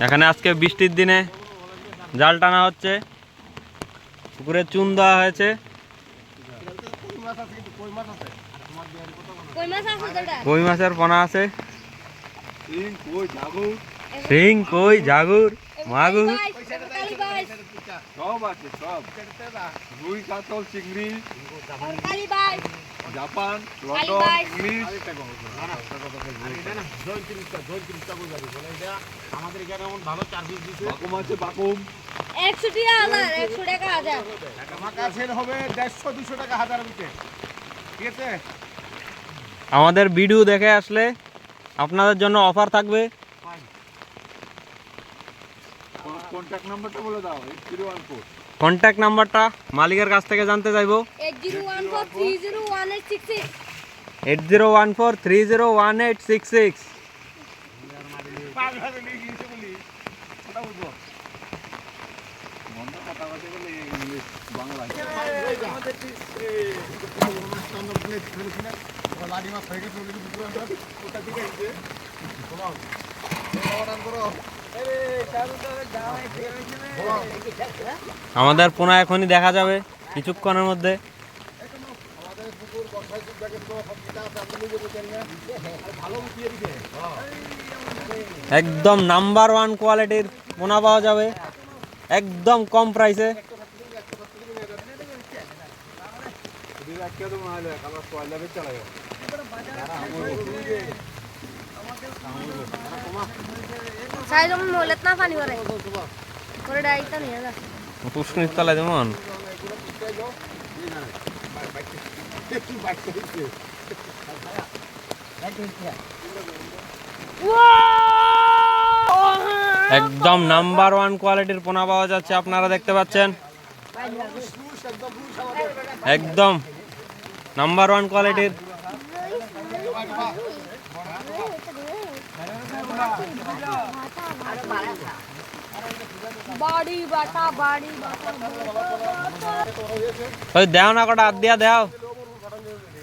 এখানে আজকে বৃষ্টির দিনে জাল টানা হচ্ছে, পুকুরে চুন দেওয়া হয়েছে। কই মাছের পোনা আছে, শিং, কই, জাগুর, মাগুর, সব আছে, সব রুই, কাতল, চিংড়ি, জাপান, লন্ডন, ইংলিশ। আমাদের এখানে এমন ভালো চার্জিস দিচ্ছে। বাকুম আছে, বাকুম 100 টাকা হাজার। মাছের হবে 150-200 টাকা হাজার বিকে। ঠিক আছে, আমাদের ভিডিও দেখে আসলে আপনাদের জন্য অফার থাকবে। কন্ট্যাক্ট নাম্বারটা বলে দাও। 8014 কন্ট্যাক্ট নাম্বারটা মালিকের কাছ থেকে জানতে চাইবো। 8014301866। 8014301866। বাংলা আমাদের পোনা এখনই দেখা যাবে কিছুক্ষণের মধ্যে। একদম নাম্বার 1 কোয়ালিটির পোনা পাওয়া যাবে একদম কম প্রাইসে। পুষ্করির তলায় যেমন একদম নাম্বার 1 কোয়ালিটির পোনা পাওয়া যাচ্ছে, আপনারা দেখতে পাচ্ছেন। একদম নাম্বার 1 কোয়ালিটির। ওই দেও না, কটা হাত দিয়া দেও,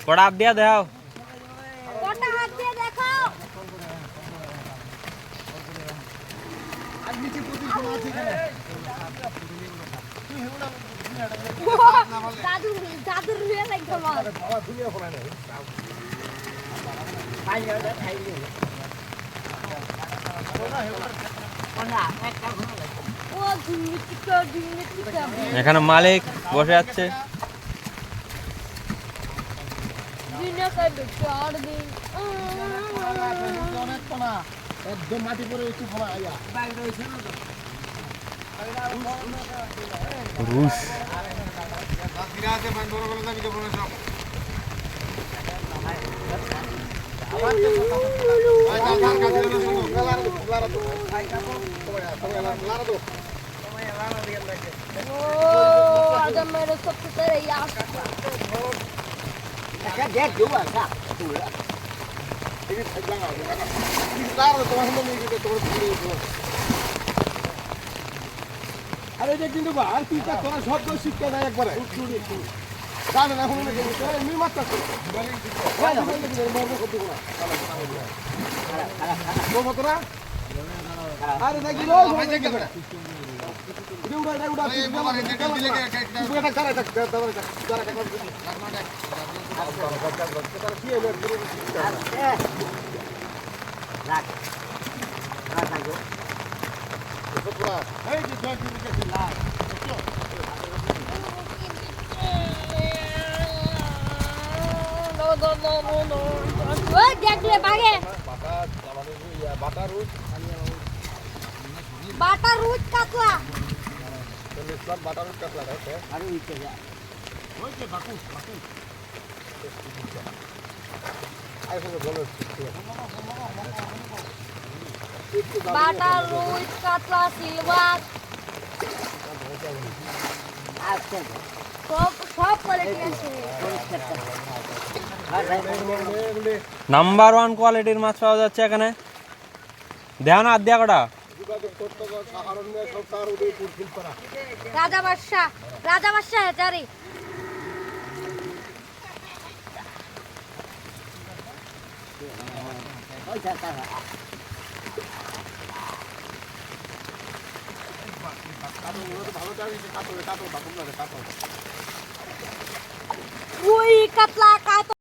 কটা হাত দিয়া দেও। এখানে মালিক বসে আছে। একদম মাটি পরে একটু রুশ আরে যে কিন্তু আর কি তোরা সব শিক্ষা দেয় একবারে জানেন এখন আরে দেখি বাটা রুট কাতলা বাটা রুট কাতলা সিলভার সব কোয়ালিটি আছে। নাম্বার 1 কোয়ালিটির মাছ পাওয়া যাচ্ছে এখানে। দেও না, হাত দিয়া কটা। রাজা বাদশাহ হেচারি। ভালো জানি কাতল কাতল কাতল কাতল রুই কাতলা কাতলা